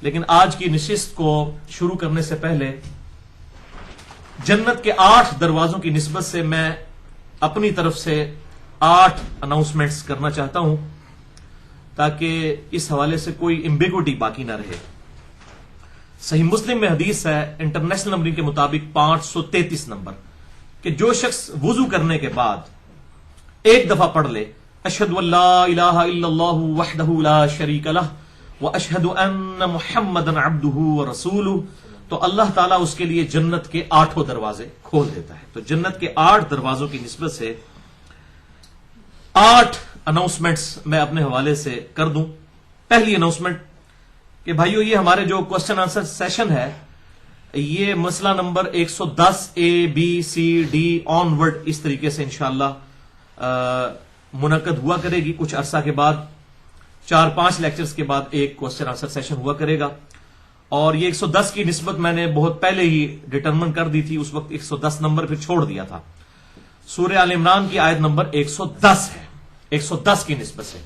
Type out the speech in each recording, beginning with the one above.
لیکن آج کی نشست کو شروع کرنے سے پہلے جنت کے 8 دروازوں کی نسبت سے میں اپنی طرف سے 8 اناؤنسمنٹس کرنا چاہتا ہوں تاکہ اس حوالے سے کوئی ایمبیگوٹی باقی نہ رہے. صحیح مسلم میں حدیث ہے انٹرنیشنل نمبرنگ کے مطابق 533 نمبر کہ جو شخص وضو کرنے کے بعد ایک دفعہ پڑھ لے اشہد ان لا الہ الا اللہ وحدہ لا شریک لہ واشہد ان محمدا عبدہ ورسولہ تو اللہ تعالیٰ اس کے لیے جنت کے 8 دروازے کھول دیتا ہے. تو جنت کے 8 دروازوں کی نسبت سے 8 اناؤنسمنٹس میں اپنے حوالے سے کر دوں. پہلی اناؤنسمنٹ کہ بھائیو یہ ہمارے جو کوسچن آنسر سیشن ہے یہ مسئلہ نمبر 110 اے بی سی ڈی آن ورڈ اس طریقے سے انشاءاللہ منعقد ہوا کرے گی. کچھ عرصہ کے بعد 4-5 لیکچرز کے بعد ایک کوسچن آنسر سیشن ہوا کرے گا. اور یہ 110 کی نسبت میں نے بہت پہلے ہی ڈٹرمن کر دی تھی, اس وقت 110 نمبر پھر چھوڑ دیا تھا. سورہ آل عمران کی آیت نمبر 110 ہے. 110 کی نسبت سے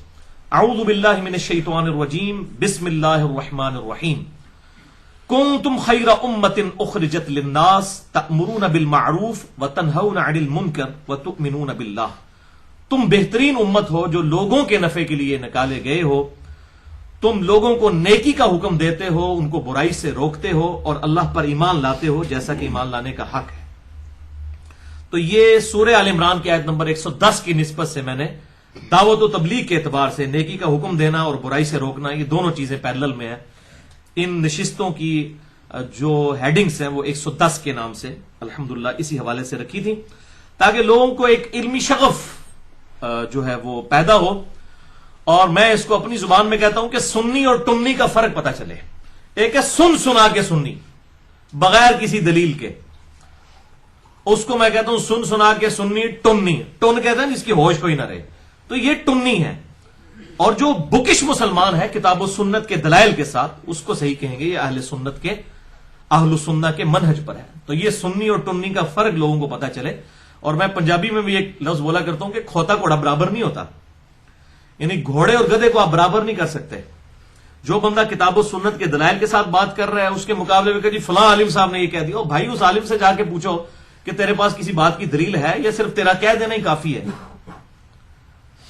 اعوذ باللہ من الشیطان الرجیم بسم اللہ الرحمن الرحیم کنتم خیر امۃ اخرجت للناس تأمرون بالمعروف وتنہون عن المنکر وتؤمنون باللہ. تم بہترین امت ہو جو لوگوں کے نفع کے لیے نکالے گئے ہو. تم لوگوں کو نیکی کا حکم دیتے ہو, ان کو برائی سے روکتے ہو اور اللہ پر ایمان لاتے ہو جیسا کہ ایمان لانے کا حق ہے. تو یہ سورہ آل عمران کی آیت نمبر 110 کی نسبت سے میں نے دعوت و تبلیغ کے اعتبار سے نیکی کا حکم دینا اور برائی سے روکنا یہ دونوں چیزیں پیرلل میں ہیں. ان نشستوں کی جو ہیڈنگز ہیں وہ 110 کے نام سے الحمدللہ اسی حوالے سے رکھی تھی تاکہ لوگوں کو ایک علمی شغف جو ہے وہ پیدا ہو. اور میں اس کو اپنی زبان میں کہتا ہوں کہ سنی اور ٹنی کا فرق پتا چلے. ایک ہے سن سنا کے سنی بغیر کسی دلیل کے, اس کو میں کہتا ہوں سن سنا کے سنی. ٹنی ٹن کہتے ہیں جس کی ہوش کوئی نہ رہے, تو یہ ٹنی ہے. اور جو بکش مسلمان ہے کتاب و سنت کے دلائل کے ساتھ اس کو صحیح کہیں گے یہ اہل سنت کے اہل سنہ کے منہج پر ہے. تو یہ سنی اور ٹنی کا فرق لوگوں کو پتا چلے. اور میں پنجابی میں بھی ایک لفظ بولا کرتا ہوں کہ کھوتا گھوڑا برابر نہیں ہوتا, یعنی گھوڑے اور گدھے کو آپ برابر نہیں کر سکتے. جو بندہ کتاب و سنت کے دلائل کے ساتھ بات کر رہا ہے اس کے مقابلے میں کہ جی فلاں عالم صاحب نے یہ کہہ دیا, بھائی اس عالم سے جا کے پوچھو کہ تیرے پاس کسی بات کی دلیل ہے یا صرف تیرا کہہ دینا ہی کافی ہے.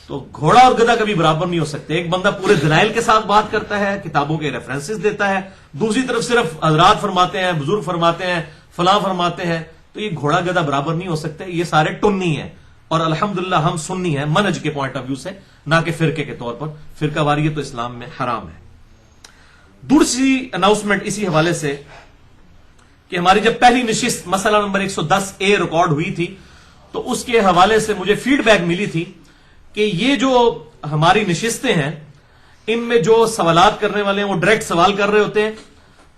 تو گھوڑا اور گدھا کبھی برابر نہیں ہو سکتے. ایک بندہ پورے دلائل کے ساتھ بات کرتا ہے, کتابوں کے ریفرنسز دیتا ہے, دوسری طرف صرف حضرات فرماتے ہیں, بزرگ فرماتے ہیں, فلاں فرماتے ہیں. تو یہ گھوڑا گدھا برابر نہیں ہو سکتے. یہ سارے ٹنی ہیں اور الحمدللہ ہم سنی ہیں منہج کے پوائنٹ آف ویو سے, نہ کہ فرقے کے طور پر. فرقہ واریت تو اسلام میں حرام ہے. دوسری اناؤنسمنٹ اسی حوالے سے کہ ہماری جب پہلی نشست مسئلہ نمبر 110 اے ریکارڈ ہوئی تھی تو اس کے حوالے سے مجھے فیڈ بیک ملی تھی کہ یہ جو ہماری نشستیں ہیں ان میں جو سوالات کرنے والے ہیں وہ ڈائریکٹ سوال کر رہے ہوتے ہیں,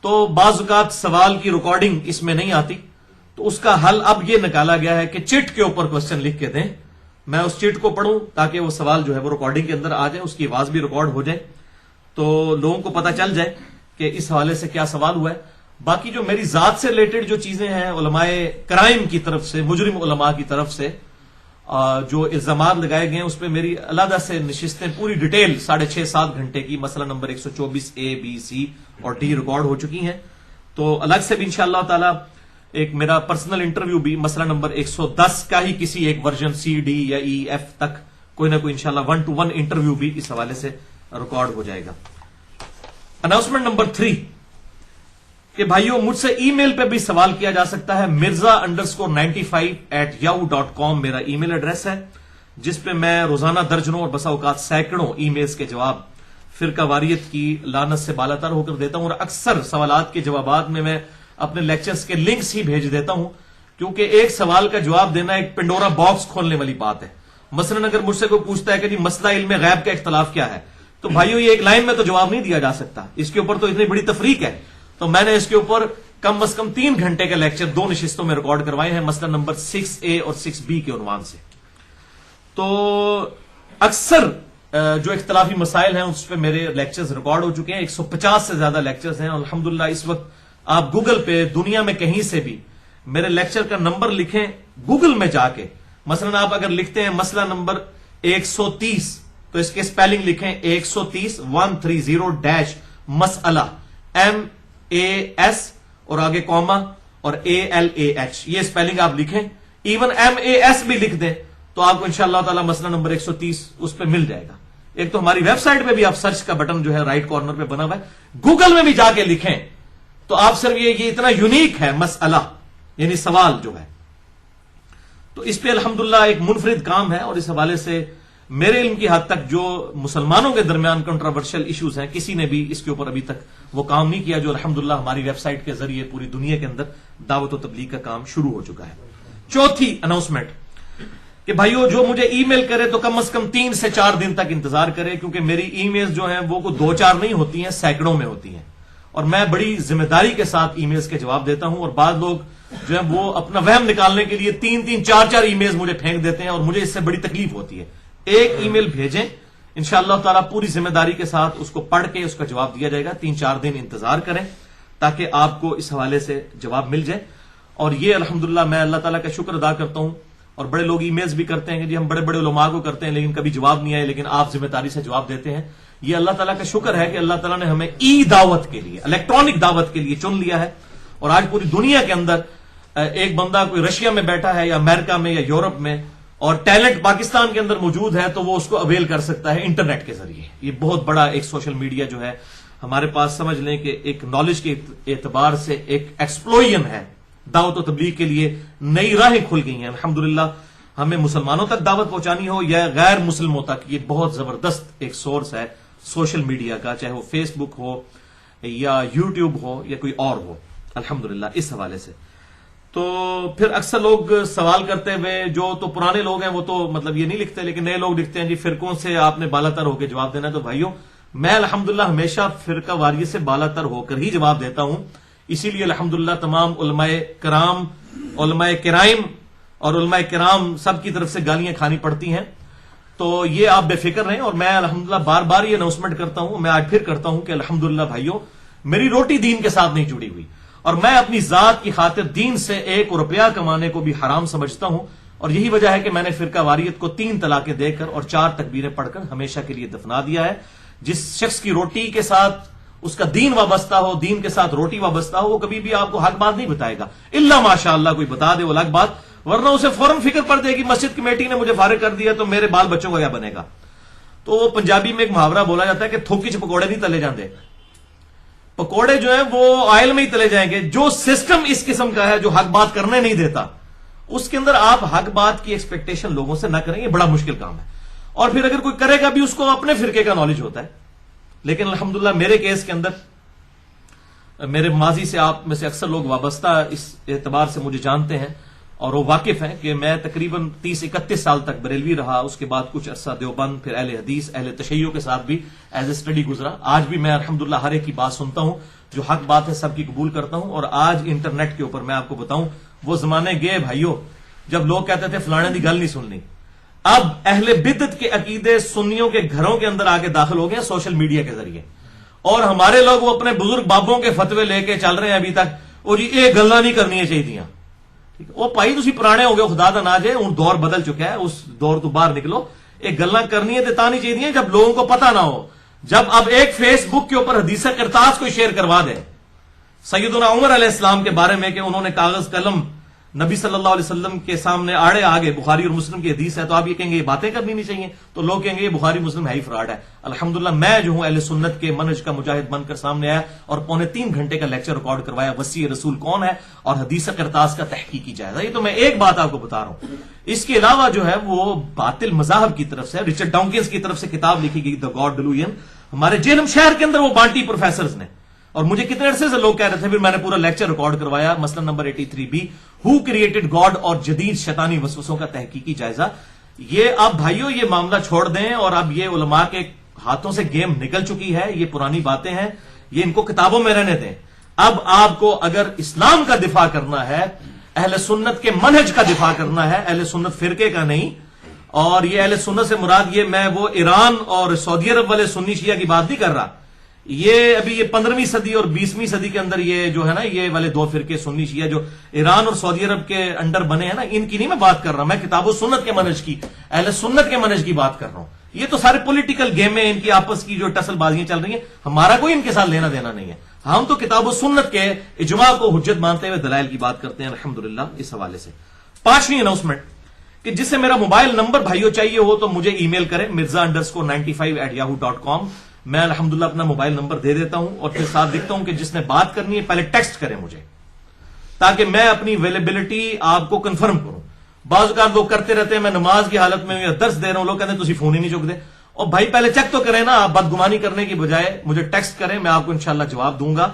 تو بعض اوقات سوال کی ریکارڈنگ اس میں نہیں آتی. تو اس کا حل اب یہ نکالا گیا ہے کہ چٹ کے اوپر کوسچن لکھ کے دیں, میں اس چٹ کو پڑھوں تاکہ وہ سوال جو ہے وہ ریکارڈنگ کے اندر آ جائے, اس کی آواز بھی ریکارڈ ہو جائے تو لوگوں کو پتا چل جائے کہ اس حوالے سے کیا سوال ہوا ہے. باقی جو میری ذات سے ریلیٹڈ جو چیزیں ہیں علماء کرائم کی طرف سے, مجرم علماء کی طرف سے جو الزامات لگائے گئے ہیں اس پہ میری علیحدہ سے نشستیں پوری ڈیٹیل 6.5-7 گھنٹے کی مسئلہ نمبر 124 اے بی سی اور ڈی ریکارڈ ہو چکی ہیں. تو الگ سے بھی انشاءاللہ تعالی ایک میرا پرسنل انٹرویو بھی مسئلہ نمبر 110 کا ہی کسی ایک ورژن سی ڈی یا ای ایف تک کوئی نہ کوئی انشاءاللہ 1-to-1 انٹرویو بھی اس حوالے سے ریکارڈ ہو جائے گا. اناؤنسمنٹ نمبر 3 کہ بھائیوں مجھ سے ای میل پہ بھی سوال کیا جا سکتا ہے. mirza_95@yahoo.com میرا ای میل ایڈریس ہے جس پہ میں روزانہ درجنوں اور بسا اوقات سینکڑوں ای میلز کے جواب فرقہ واریت کی لعنت سے بالاتر ہو کر دیتا ہوں. اور اکثر سوالات کے جوابات میں اپنے لیکچرز کے لنکس ہی بھیج دیتا ہوں کیونکہ ایک سوال کا جواب دینا ایک پنڈورا باکس کھولنے والی بات ہے. مثلا اگر مجھ سے کوئی پوچھتا ہے کہ جی مسئلہ علم غیب کا اختلاف کیا ہے, تو بھائیوں یہ ایک لائن میں تو جواب نہیں دیا جا سکتا, اس کے اوپر تو اتنی بڑی تفریق ہے. تو میں نے اس کے اوپر کم از کم 3 گھنٹے کا لیکچر 2 نشستوں میں ریکارڈ کروائے ہیں مسئلہ نمبر 6A اور 6B کے عنوان سے. تو اکثر جو اختلافی مسائل ہیں اس پہ میرے لیکچرز ریکارڈ ہو چکے ہیں. 150 سے زیادہ لیکچرز ہیں الحمدللہ. اس وقت آپ گوگل پہ دنیا میں کہیں سے بھی میرے لیکچر کا نمبر لکھیں گوگل میں جا کے, مثلا آپ اگر لکھتے ہیں مسئلہ نمبر 130 تو اس کے سپیلنگ لکھیں 130 130 مسئلہ MAS اور آگے کوما اور ALAH، یہ اسپیلنگ آپ لکھیں، ایون MAS بھی لکھ دیں تو آپ کو انشاءاللہ تعالی مسئلہ نمبر 130 اس پہ مل جائے گا۔ ایک تو ہماری ویب سائٹ پہ بھی آپ سرچ کا بٹن جو ہے رائٹ کارنر پہ بنا ہوا ہے، گوگل میں بھی جا کے لکھیں تو آپ صرف یہ اتنا یونیک ہے مسئلہ، یعنی سوال جو ہے، تو اس پہ الحمدللہ ایک منفرد کام ہے، اور اس حوالے سے میرے علم کی حد تک جو مسلمانوں کے درمیان کنٹراورشل ایشوز ہیں کسی نے بھی اس کے اوپر ابھی تک وہ کام نہیں کیا جو الحمدللہ ہماری ویب سائٹ کے ذریعے پوری دنیا کے اندر دعوت و تبلیغ کا کام شروع ہو چکا ہے۔ چوتھی اناؤنسمنٹ کہ بھائیو جو مجھے ای میل کرے تو کم از کم 3 سے 4 دن تک انتظار کرے، کیونکہ میری ای میل جو ہیں وہ 2-4 نہیں ہوتی ہیں، سینکڑوں میں ہوتی ہیں، اور میں بڑی ذمہ داری کے ساتھ ای میلز کے جواب دیتا ہوں، اور بعض لوگ جو ہے وہ اپنا وہم نکالنے کے لیے 3-3 4-4 ای میلز مجھے پھینک دیتے ہیں، اور مجھے اس سے بڑی تکلیف ہوتی ہے۔ ایک ای میل بھیجیں، انشاءاللہ تعالیٰ پوری ذمہ داری کے ساتھ اس کو پڑھ کے اس کا جواب دیا جائے گا، 3-4 دن انتظار کریں تاکہ آپ کو اس حوالے سے جواب مل جائے۔ اور یہ الحمدللہ میں اللہ تعالیٰ کا شکر ادا کرتا ہوں، اور بڑے لوگ ای میلز بھی کرتے ہیں کہ جی ہم بڑے بڑے علماء کو کرتے ہیں لیکن کبھی جواب نہیں آئے، لیکن آپ ذمہ داری سے جواب دیتے ہیں، یہ اللہ تعالیٰ کا شکر ہے کہ اللہ تعالیٰ نے ہمیں ای دعوت کے لیے، الیکٹرانک دعوت کے لیے چن لیا ہے، اور آج پوری دنیا کے اندر ایک بندہ کوئی رشیا میں بیٹھا ہے یا امریکہ میں یا یورپ میں اور ٹیلنٹ پاکستان کے اندر موجود ہے تو وہ اس کو اویل کر سکتا ہے انٹرنیٹ کے ذریعے۔ یہ بہت بڑا ایک سوشل میڈیا جو ہے ہمارے پاس، سمجھ لیں کہ ایک نالج کے اعتبار سے ایک ایکسپلوژن ہے، دعوت و تبلیغ کے لیے نئی راہیں کھل گئی ہیں الحمدللہ۔ ہمیں مسلمانوں تک دعوت پہنچانی ہو یا غیر مسلموں تک، یہ بہت زبردست ایک سورس ہے سوشل میڈیا کا، چاہے وہ فیس بک ہو یا یوٹیوب ہو یا کوئی اور ہو، الحمدللہ اس حوالے سے۔ تو پھر اکثر لوگ سوال کرتے ہوئے، جو تو پرانے لوگ ہیں وہ تو مطلب یہ نہیں لکھتے، لیکن نئے لوگ لکھتے ہیں جی فرقوں سے آپ نے بالا تر ہو کے جواب دینا ہے۔ تو بھائیوں میں الحمدللہ ہمیشہ فرقہ واریت سے بالا تر ہو کر ہی جواب دیتا ہوں، اسی لیے الحمدللہ تمام علماء کرام، علماء کرائم اور علماء کرام سب کی طرف سے گالیاں کھانی پڑتی ہیں، تو یہ آپ بے فکر رہیں۔ اور میں الحمدللہ بار بار یہ اناؤنسمنٹ کرتا ہوں، میں آج پھر کرتا ہوں کہ الحمدللہ بھائیوں میری روٹی دین کے ساتھ نہیں جڑی ہوئی، اور میں اپنی ذات کی خاطر دین سے 1 روپیہ کمانے کو بھی حرام سمجھتا ہوں، اور یہی وجہ ہے کہ میں نے فرقہ واریت کو 3 طلاقیں دے کر اور 4 تکبیریں پڑھ کر ہمیشہ کے لیے دفنا دیا ہے۔ جس شخص کی روٹی کے ساتھ اس کا دین وابستہ ہو، دین کے ساتھ روٹی وابستہ ہو، وہ کبھی بھی آپ کو حق بات نہیں بتائے گا، الا ماشاء اللہ کوئی بتا دے وہ الگ بات، ورنہ اسے فوراً فکر پڑ دے گی مسجد کمیٹی نے مجھے فارغ کر دیا تو میرے بال بچوں کا کیا بنے گا۔ تو وہ پنجابی میں ایک محاورہ بولا جاتا ہے کہ تھوکی چ پکوڑے نہیں تلے جاندے، پکوڑے جو ہیں وہ آئل میں ہی تلے جائیں گے۔ جو سسٹم اس قسم کا ہے جو حق بات کرنے نہیں دیتا، اس کے اندر آپ حق بات کی ایکسپیکٹیشن لوگوں سے نہ کریں، یہ بڑا مشکل کام ہے۔ اور پھر اگر کوئی کرے گا بھی اس کو اپنے فرقے کا نالج ہوتا ہے، لیکن الحمدللہ میرے کیس کے اندر میرے ماضی سے آپ میں سے اکثر لوگ وابستہ اس اعتبار سے مجھے جانتے ہیں اور وہ واقف ہیں کہ میں تقریباً 30-31 سال تک بریلوی رہا، اس کے بعد کچھ عرصہ دیوبند، پھر اہل حدیث، اہل تشیع کے ساتھ بھی ایز اے اسٹڈی گزرا۔ آج بھی میں الحمدللہ ہر ایک کی بات سنتا ہوں، جو حق بات ہے سب کی قبول کرتا ہوں۔ اور آج انٹرنیٹ کے اوپر میں آپ کو بتاؤں، وہ زمانے گئے بھائیوں جب لوگ کہتے تھے فلانے دی گل نہیں سننی۔ اب اہل بدعت کے عقیدے سنیوں کے گھروں کے اندر آ کے داخل ہو گئے سوشل میڈیا کے ذریعے، اور ہمارے لوگ وہ اپنے بزرگ بابوں کے فتوے لے کے چل رہے ہیں ابھی تک، اور جی یہ گلاں نہیں کرنی چاہیے۔ وہ بھائی تسی پرانے ہو گئے، خدا دا نہ جے، ہن دور بدل چکا ہے، اس دور تو باہر نکلو۔ ایک گلاں کرنی ہے تا نہیں چاہیے جب لوگوں کو پتہ نہ ہو۔ جب اب ایک فیس بک کے اوپر حدیث کرتاس کو شیئر کروا دے سیدنا عمر علیہ السلام کے بارے میں کہ انہوں نے کاغذ قلم نبی صلی اللہ علیہ وسلم کے سامنے آڑے آگے، بخاری اور مسلم کی حدیث ہے، تو آپ یہ کہیں گے یہ باتیں کرنی نہیں چاہیے، تو لوگ کہیں گے یہ بخاری مسلم ہے ہی فراڈ ہے۔ الحمدللہ میں جو ہوں اہل سنت کے منہج کا مجاہد بن کر سامنے آیا اور 3.25 گھنٹے کا لیکچر ریکارڈ کروایا، وسیع رسول کون ہے اور حدیث کرتاس کا تحقیقی جائزہ۔ یہ تو میں ایک بات آپ کو بتا رہا ہوں، اس کے علاوہ جو ہے وہ باطل مذاہب کی طرف سے رچرڈ ڈاؤکنز کی طرف سے کتاب لکھی گئی دی گاڈ ڈیلوژن، ہمارے جیلم شہر کے اندر وہ بانٹی پروفیسرز نے، اور مجھے کتنے عرصے سے لوگ کہہ رہے تھے، پھر میں نے پورا لیکچر ریکارڈ کروایا، مسئلہ number 83B who created God اور جدید شیطانی وسوسوں کا تحقیقی جائزہ۔ یہ اب بھائیوں یہ معاملہ چھوڑ دیں، اور اب یہ علماء کے ہاتھوں سے گیم نکل چکی ہے، یہ پرانی باتیں ہیں، یہ ان کو کتابوں میں رہنے دیں۔ اب آپ کو اگر اسلام کا دفاع کرنا ہے، اہل سنت کے منہج کا دفاع کرنا ہے، اہل سنت فرقے کا نہیں، اور یہ اہل سنت سے مراد یہ میں وہ ایران اور سعودی عرب والے سنی شیعہ کی بات نہیں کر رہا، یہ ابھی یہ 15ویں صدی اور 20ویں صدی کے اندر یہ جو ہے نا یہ والے 2 فرقے سنی شیعہ جو ایران اور سعودی عرب کے انڈر بنے ہیں نا، ان کی نہیں میں بات کر رہا، میں کتاب و سنت کے منہج کی، اہل سنت کے منہج کی بات کر رہا ہوں۔ یہ تو سارے پولیٹیکل گیم میں ان کی آپس کی جو ٹسل بازیاں چل رہی ہیں، ہمارا کوئی ان کے ساتھ لینا دینا نہیں ہے۔ ہم تو کتاب و سنت کے اجماع کو حجت مانتے ہوئے دلائل کی بات کرتے ہیں الحمدللہ اس حوالے سے. 5ویں اناؤنسمنٹ کہ جس سے میرا موبائل نمبر بھائیوں چاہیے ہو تو مجھے ای میل کریں mirza_95@yahoo.com. میں الحمدللہ اپنا موبائل نمبر دے دیتا ہوں اور پھر ساتھ لکھتا ہوں کہ جس نے بات کرنی ہے پہلے ٹیکسٹ کریں مجھے, تاکہ میں اپنی اویلیبلٹی آپ کو کنفرم کروں. بعض اوقات لوگ کرتے رہتے ہیں میں نماز کی حالت میں یا درس دے رہا ہوں, لوگ کہتے ہیں تسی فون ہی نہیں چک دے. اور بھائی پہلے چیک تو کریں نا, آپ بدگمانی کرنے کی بجائے مجھے ٹیکسٹ کریں, میں آپ کو انشاءاللہ جواب دوں گا.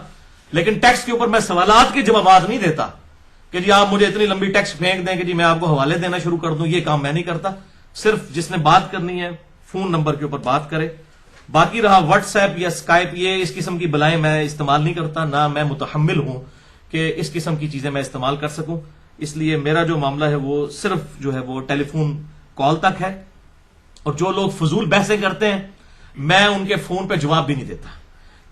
لیکن ٹیکسٹ کے اوپر میں سوالات کے جوابات نہیں دیتا کہ جی آپ مجھے اتنی لمبی ٹیکسٹ پھینک دیں کہ جی میں آپ کو حوالے دینا شروع کر دوں. یہ کام میں نہیں کرتا. صرف جس نے بات کرنی ہے فون نمبر کے اوپر بات کرے. باقی رہا واٹس ایپ یا اسکائپ, یہ اس قسم کی بلائیں میں استعمال نہیں کرتا, نہ میں متحمل ہوں کہ اس قسم کی چیزیں میں استعمال کر سکوں. اس لیے میرا جو معاملہ ہے وہ صرف جو ہے وہ ٹیلی فون کال تک ہے. اور جو لوگ فضول بحثیں کرتے ہیں میں ان کے فون پہ جواب بھی نہیں دیتا,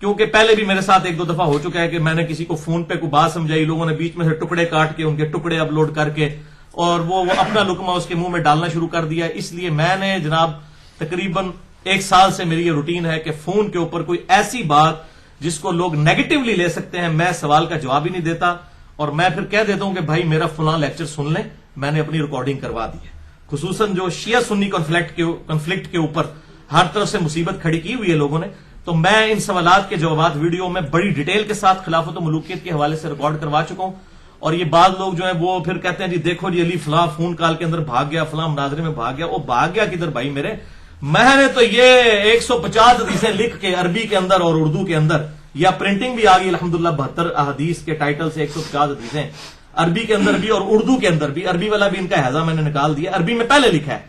کیونکہ پہلے بھی میرے ساتھ 1-2 دفعہ ہو چکا ہے کہ میں نے کسی کو فون پہ کوئی بات سمجھائی, لوگوں نے بیچ میں سے ٹکڑے کاٹ کے ان کے ٹکڑے اپلوڈ کر کے اور وہ اپنا لقمہ اس کے منہ میں ڈالنا شروع کر دیا. اس لیے میں نے جناب تقریباً 1 سال سے میری یہ روٹین ہے کہ فون کے اوپر کوئی ایسی بات جس کو لوگ نیگیٹولی لے سکتے ہیں میں سوال کا جواب ہی نہیں دیتا. اور میں پھر کہہ دیتا ہوں کہ بھائی میرا فلاں لیکچر سن لیں, میں نے اپنی ریکارڈنگ کروا دی ہے. خصوصاً جو شیعہ سنی کنفلکٹ کے اوپر ہر طرف سے مصیبت کھڑی کی ہوئی ہے لوگوں نے, تو میں ان سوالات کے جوابات ویڈیو میں بڑی ڈیٹیل کے ساتھ خلافت و ملوکیت کے حوالے سے ریکارڈ کروا چکا ہوں. اور یہ بعض لوگ جو ہیں وہ پھر کہتے ہیں جی دیکھو جی علی فلاں فون کال کے اندر بھاگ گیا, فلاں مناظرے میں بھاگ گیا. وہ بھاگ گیا کدھر بھائی میرے, میں نے تو یہ 150 حدیثیں لکھ کے عربی کے اندر اور اردو کے اندر, یا پرنٹنگ بھی آ گئی الحمدللہ 72 احادیث کے ٹائٹل سے 150 حدیثیں عربی کے اندر بھی اور اردو کے اندر بھی. عربی والا بھی ان کا حیضہ میں نے نکال دیا, عربی میں پہلے لکھا ہے,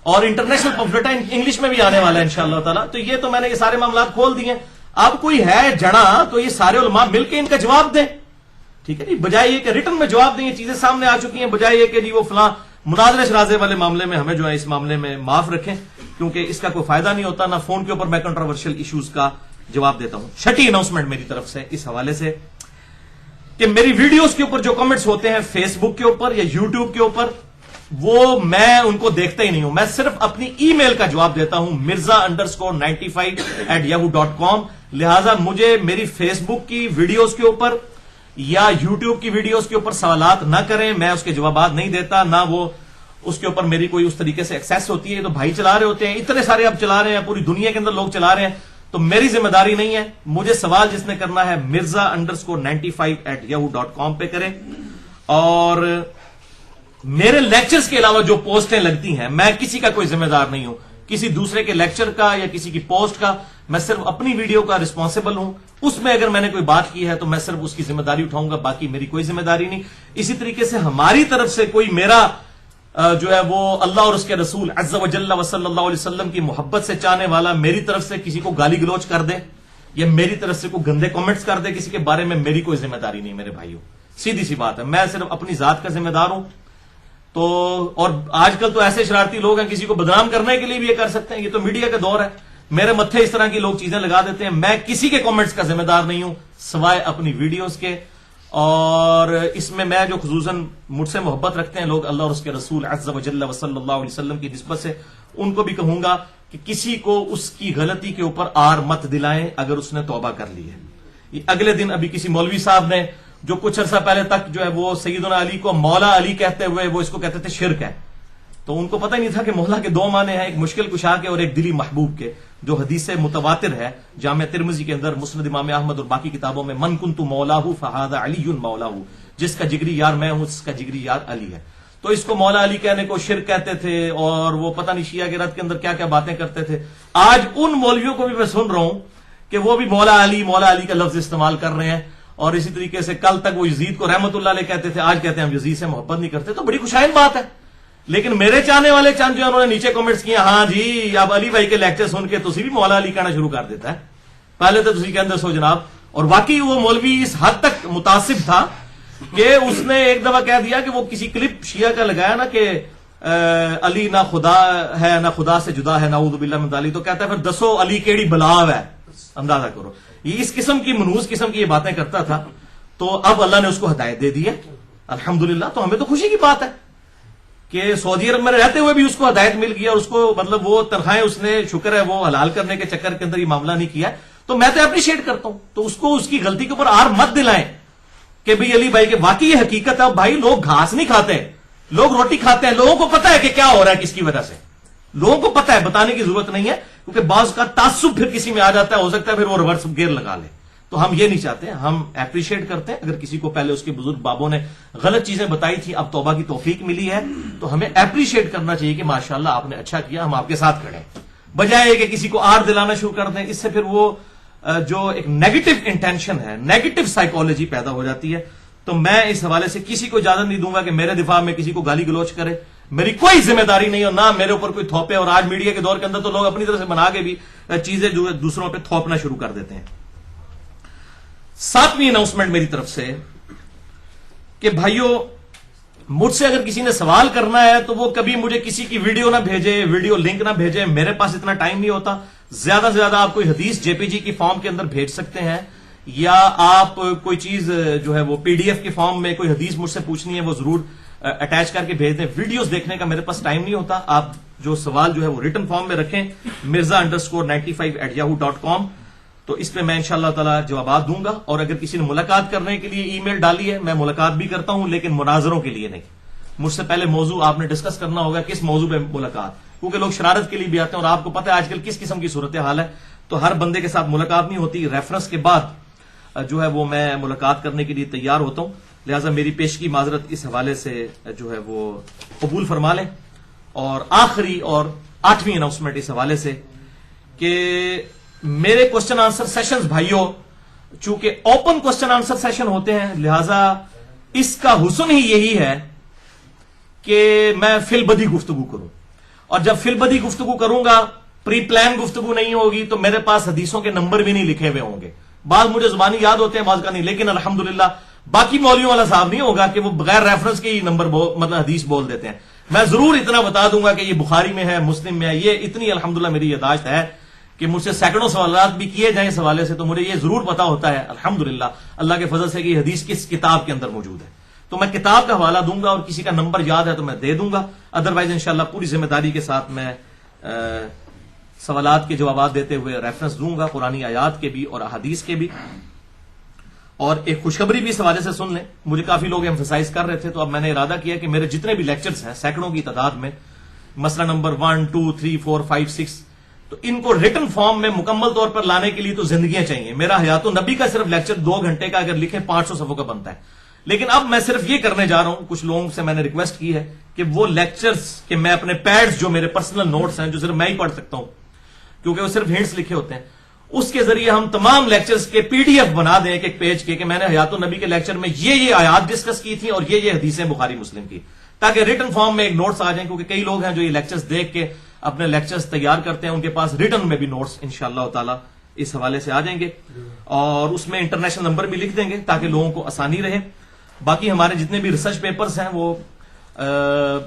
اور انٹرنیشنل پمفلٹ انگلش میں بھی آنے والا ہے انشاءاللہ تعالی. تو یہ تو میں نے یہ سارے معاملات کھول دیے. اب کوئی ہے جڑا تو یہ سارے علماء مل کے ان کا جواب دیں, ٹھیک ہے جی, بجائے یہ کہ ریٹن میں جواب دیں. یہ چیزیں سامنے آ چکی ہیں, بجائے یہ کہ جی وہ فلاں مناظرے شرازے والے معاملے میں ہمیں جو ہے اس معاملے میں معاف رکھیں, کیونکہ اس کا کوئی فائدہ نہیں ہوتا. نہ فون کے اوپر میں کنٹروورشل ایشوز کا جواب دیتا ہوں. 6ٹھی اناؤنسمنٹ میری طرف سے اس حوالے سے کہ میری ویڈیوز کے اوپر جو کمنٹس ہوتے ہیں فیس بک کے اوپر یا یوٹیوب کے اوپر, وہ میں ان کو دیکھتا ہی نہیں ہوں. میں صرف اپنی ای میل کا جواب دیتا ہوں mirza_95@yahoo.com. لہٰذا مجھے میری فیس بک کی ویڈیوز کے اوپر یا یوٹیوب کی ویڈیوز کے اوپر سوالات نہ کریں, میں اس کے جوابات نہیں دیتا, نہ وہ اس کے اوپر میری کوئی اس طریقے سے ایکسیس ہوتی ہے. تو بھائی چلا رہے ہوتے ہیں, اتنے سارے اب چلا رہے ہیں, پوری دنیا کے اندر لوگ چلا رہے ہیں, تو میری ذمہ داری نہیں ہے. مجھے سوال جس نے کرنا ہے mirza_95@yahoo.com پہ کریں. اور میرے لیکچرز کے علاوہ جو پوسٹیں لگتی ہیں میں کسی کا کوئی ذمہ دار نہیں ہوں, کسی دوسرے کے لیکچر کا یا کسی کی پوسٹ کا. میں صرف اپنی ویڈیو کا رسپانسبل ہوں. اس میں اگر میں نے کوئی بات کی ہے تو میں صرف اس کی ذمہ داری اٹھاؤں گا, باقی میری کوئی ذمہ داری نہیں. اسی طریقے سے ہماری طرف سے کوئی میرا جو ہے وہ اللہ اور اس کے رسول عز و جل و صلی اللہ علیہ وسلم کی محبت سے چاہنے والا میری طرف سے کسی کو گالی گلوچ کر دے یا میری طرف سے کوئی گندے کامنٹس کر دے کسی کے بارے میں, میری کوئی ذمہ داری نہیں میرے بھائیوں. سیدھی سی بات ہے, میں صرف اپنی ذات کا ذمہ دار ہوں. تو اور آج کل تو ایسے شرارتی لوگ ہیں کسی کو بدنام کرنے کے لیے بھی یہ کر سکتے ہیں. یہ تو میڈیا کا دور ہے, میرے متھے اس طرح کی لوگ چیزیں لگا دیتے ہیں. میں کسی کے کامنٹس کا ذمہ دار نہیں ہوں سوائے اپنی ویڈیوز کے. اور اس میں جو خصوصاً مجھ سے محبت رکھتے ہیں لوگ اللہ اور اس کے رسول عز و جل و صلی اللہ علیہ وسلم کی نسبت سے, ان کو بھی کہوں گا کہ کسی کو اس کی غلطی کے اوپر آر مت دلائیں اگر اس نے توبہ کر لی ہے. اگلے دن ابھی کسی مولوی صاحب نے جو کچھ عرصہ پہلے تک جو ہے وہ سیدنا علی کو مولا علی کہتے ہوئے وہ اس کو کہتے تھے شرک ہے, تو ان کو پتہ نہیں تھا کہ مولا کے 2 معنی ہیں, ایک مشکل کشا کے اور ایک دلی محبوب کے, جو حدیث متواتر ہے جامع ترمذی کے اندر, مسند امام احمد اور باقی کتابوں میں, من کنت مولاہ فہذا علی مولاہ, جس کا جگری یار میں ہوں اس کا جگری یار علی ہے. تو اس کو مولا علی کہنے کو شرک کہتے تھے, اور وہ پتہ نہیں شیعہ کے رد کے اندر کیا کیا باتیں کرتے تھے. آج ان مولویوں کو بھی میں سن رہا ہوں کہ وہ بھی مولا علی کا لفظ استعمال کر رہے ہیں. اور اسی طریقے سے کل تک وہ یزید کو رحمت اللہ علیہ کہتے تھے, آج کہتے ہیں ہم یزید سے محبت نہیں کرتے. تو بڑی خوشائن بات ہے. لیکن میرے چاہنے والے چند جو انہوں نے نیچے کمنٹس کیے, ہاں جی اب علی بھائی کے لیکچر سن کے تسی بھی مولا علی کہنا شروع کر دیتا ہے, پہلے تو تسی کہندے سو جناب. اور واقعی وہ مولوی اس حد تک متعصب تھا کہ اس نے ایک دفعہ کہہ دیا کہ وہ کسی کلپ شیعہ کا لگایا نا کہ علی نہ خدا ہے نہ خدا سے جدا ہے نعوذ باللہ من ذالک, تو کہتا ہے پھر دسو علی کیڑی بلاو ہے. اندازہ کرو, یہ اس قسم کی منحوس قسم کی یہ باتیں کرتا تھا. تو اب اللہ نے اس کو ہدایت دے دی ہے الحمدللہ. تو ہمیں تو خوشی کی بات ہے کہ سعودی عرب میں رہتے ہوئے بھی اس کو ہدایت مل گیا, اس کو مطلب وہ تنخواہیں اس نے شکر ہے وہ حلال کرنے کے چکر کے اندر یہ معاملہ نہیں کیا. تو میں تو اپریشیٹ کرتا ہوں. تو اس کو اس کی غلطی کے اوپر آر مت دلائیں کہ بھئی علی بھائی کہ واقعی یہ حقیقت ہے. بھائی لوگ گھاس نہیں کھاتے, لوگ روٹی کھاتے ہیں. لوگوں کو پتا ہے کہ کیا ہو رہا ہے کس کی وجہ سے, لوگوں کو پتا ہے, بتانے کی ضرورت نہیں ہے, کیونکہ بعض کا تعصب پھر کسی میں آ جاتا ہے, ہو سکتا ہے پھر وہ ریورس گیئر لگا لے. تو ہم یہ نہیں چاہتے, ہم اپریشیٹ کرتے ہیں. اگر کسی کو پہلے اس کے بزرگ بابوں نے غلط چیزیں بتائی تھی, اب توبہ کی توفیق ملی ہے, تو ہمیں اپریشیٹ کرنا چاہیے کہ ماشاءاللہ آپ نے اچھا کیا, ہم آپ کے ساتھ کھڑے ہیں, بجائے کہ کسی کو آر دلانا شروع کر دیں. اس سے پھر وہ جو ایک نیگیٹو انٹینشن ہے, نیگیٹو سائیکالوجی پیدا ہو جاتی ہے. تو میں اس حوالے سے کسی کو اجازت نہیں دوں گا کہ میرے دفاع میں کسی کو گالی گلوچ کرے. میری کوئی ذمہ داری نہیں, اور نہ میرے اوپر کوئی تھوپے. اور آج میڈیا کے دور کے اندر تو لوگ اپنی طرح سے بنا کے بھی چیزیں جو دوسروں پہ تھوپنا شروع کر دیتے ہیں. 7ویں اناؤنسمنٹ میری طرف سے کہ بھائیوں, مجھ سے اگر کسی نے سوال کرنا ہے تو وہ کبھی مجھے کسی کی ویڈیو نہ بھیجے, ویڈیو لنک نہ بھیجے. میرے پاس اتنا ٹائم نہیں ہوتا. زیادہ سے زیادہ آپ کوئی حدیث جے پی جی کی فارم کے اندر بھیج سکتے ہیں, یا آپ کوئی چیز جو ہے وہ پی ڈی ایف کی فارم میں کوئی حدیث مجھ سے پوچھنی ہے وہ ضرور اٹیچ کر کے بھیج دیں. ویڈیوز دیکھنے کا میرے پاس ٹائم نہیں ہوتا. آپ جو سوال جو ہے وہ ریٹن فارم میں رکھیں, mirza_95@yahoo.com. تو اس پہ میں انشاءاللہ تعالی جوابات دوں گا. اور اگر کسی نے ملاقات کرنے کے لیے ای میل ڈالی ہے, میں ملاقات بھی کرتا ہوں, لیکن مناظروں کے لیے نہیں. مجھ سے پہلے موضوع آپ نے ڈسکس کرنا ہوگا, کس موضوع پہ ملاقات, کیونکہ لوگ شرارت کے لیے بھی آتے ہیں, اور آپ کو پتہ ہے آج کل کس قسم کی صورتحال ہے. تو ہر بندے کے ساتھ ملاقات نہیں ہوتی. ریفرنس کے بعد جو ہے وہ میں ملاقات کرنے کے لیے تیار ہوتا ہوں. لہٰذا میری پیشگی معذرت اس حوالے سے جو ہے وہ قبول فرما لیں. اور آخری اور 8ویں اناؤنسمنٹ اس حوالے سے کہ میرے کوشچن آنسر سیشنز بھائیوں, چونکہ اوپن کوشچن آنسر سیشن ہوتے ہیں, لہذا اس کا حسن ہی یہی ہے کہ میں فی البدی گفتگو کروں. اور جب فی البدی گفتگو کروں گا, پری پلان گفتگو نہیں ہوگی, تو میرے پاس حدیثوں کے نمبر بھی نہیں لکھے ہوئے ہوں گے. بعض مجھے زبانی یاد ہوتے ہیں, بعض کا نہیں, لیکن الحمدللہ باقی مولویوں والا صاحب نہیں ہوگا کہ وہ بغیر ریفرنس کے ہی نمبر مطلب حدیث بول دیتے ہیں. میں ضرور اتنا بتا دوں گا کہ یہ بخاری میں ہے, مسلم میں ہے. یہ اتنی الحمدللہ میری یادداشت ہے کہ مجھ سے سینکڑوں سوالات بھی کیے جائیں اس حوالے سے, تو مجھے یہ ضرور پتا ہوتا ہے الحمدللہ اللہ کے فضل سے کہ یہ حدیث کس کتاب کے اندر موجود ہے. تو میں کتاب کا حوالہ دوں گا, اور کسی کا نمبر یاد ہے تو میں دے دوں گا. ادروائز انشاءاللہ پوری ذمہ داری کے ساتھ میں سوالات کے جوابات دیتے ہوئے ریفرنس دوں گا, قرآنی آیات کے بھی اور احادیث کے بھی. اور ایک خوشخبری بھی اس حوالے سے سن لیں, مجھے کافی لوگ ایمفسائز کر رہے تھے, تو اب میں نے ارادہ کیا کہ میرے جتنے بھی لیکچرز ہیں سینکڑوں کی تعداد میں, مسئلہ نمبر 1 2 3 4 5 6, تو ان کو ریٹن فارم میں مکمل طور پر لانے کے لیے تو زندگیاں چاہیے. میرا حیات النبی کا صرف لیکچر 2 گھنٹے کا اگر لکھیں 500 صفحوں کا بنتا ہے. لیکن اب میں صرف یہ کرنے جا رہا ہوں, کچھ لوگوں سے میں نے ریکویسٹ کی ہے کہ وہ لیکچرز کہ میں اپنے پیڈز جو میرے پرسنل نوٹس ہیں, جو صرف میں ہی پڑھ سکتا ہوں کیونکہ وہ صرف ہنٹس لکھے ہوتے ہیں, اس کے ذریعے ہم تمام لیکچرز کے پی ڈی ایف بنا دیں ایک پیج کے, کہ میں نے حیات النبی کے لیکچر میں یہ آیات ڈسکس کی تھی اور یہ حدیثیں بخاری مسلم کی, تاکہ ریٹن فارم میں ایک نوٹس آ جائیں. کیونکہ کئی لوگ ہیں جو یہ لیکچرز دیکھ کے اپنے لیکچرز تیار کرتے ہیں, ان کے پاس ریٹن میں بھی نوٹس انشاءاللہ تعالی اس حوالے سے آ جائیں گے, اور اس میں انٹرنیشنل نمبر بھی لکھ دیں گے تاکہ لوگوں کو آسانی رہے. باقی ہمارے جتنے بھی ریسرچ پیپرز ہیں وہ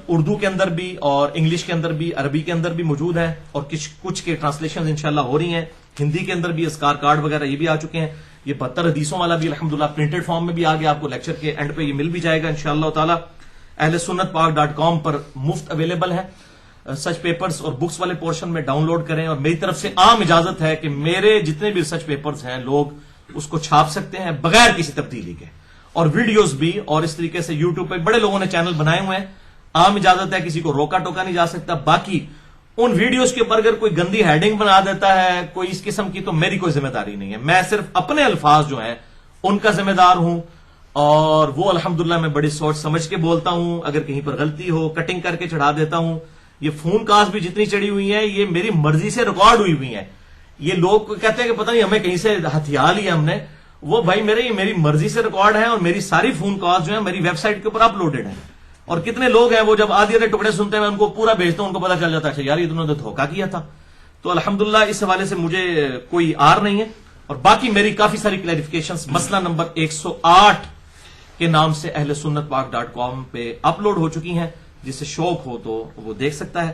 اردو کے اندر بھی اور انگلش کے اندر بھی عربی کے اندر بھی موجود ہیں, اور کچھ کے ٹرانسلیشن انشاءاللہ ہو رہی ہیں. ہندی کے اندر بھی اسکار کارڈ وغیرہ یہ بھی آ چکے ہیں. یہ 72 حدیثوں والا بھی الحمدللہ پرنٹڈ فارم میں بھی آ گیا, آپ کو لیکچر کے اینڈ پہ یہ مل بھی جائے گا انشاءاللہ تعالی. اہل سنت پاک.com پر مفت اویلیبل ہے. سچ پیپرز اور بکس والے پورشن میں ڈاؤن لوڈ کریں, اور میری طرف سے عام اجازت ہے کہ میرے جتنے بھی ریسرچ پیپرز ہیں لوگ اس کو چھاپ سکتے ہیں بغیر کسی تبدیلی کے, اور ویڈیوز بھی. اور اس طریقے سے یوٹیوب پہ بڑے لوگوں نے چینل بنائے ہوئے ہیں, عام اجازت ہے, کسی کو روکا ٹوکا نہیں جا سکتا. باقی ان ویڈیوز کے اوپر اگر کوئی گندی ہیڈنگ بنا دیتا ہے کوئی اس قسم کی, تو میری کوئی ذمہ داری نہیں ہے. میں صرف اپنے الفاظ جو ہیں ان کا ذمہ دار ہوں, اور وہ الحمدللہ میں بڑی سوچ سمجھ کے بولتا ہوں. اگر کہیں پر غلطی ہو کٹنگ کر کے چڑھا دیتا ہوں. یہ فون کالز بھی جتنی چڑھی ہوئی ہیں یہ میری مرضی سے ریکارڈ ہوئی ہوئی ہیں. یہ لوگ کہتے ہیں کہ پتہ نہیں ہمیں کہیں سے ہتھیار لیا ہم نے, وہ بھائی یہ میری مرضی سے ریکارڈ ہے, اور میری ساری فون کالز جو ہیں میری ویب سائٹ کے اوپر اپلوڈڈ ہیں. اور کتنے لوگ ہیں وہ جب آدھی آدھے ٹکڑے سنتے ہیں میں ان کو پورا بھیجتا ہوں, ان کو پتا چل جاتا ہے یار یہ انہوں نے دھوکہ کیا تھا. تو الحمدللہ اس حوالے سے مجھے کوئی آر نہیں ہے. اور باقی میری کافی ساری کلیریفیکیشنز مسئلہ نمبر 108 کے نام سے اہل سنت پاک.com پہ اپلوڈ ہو چکی ہیں, جس سے شوق ہو تو وہ دیکھ سکتا ہے.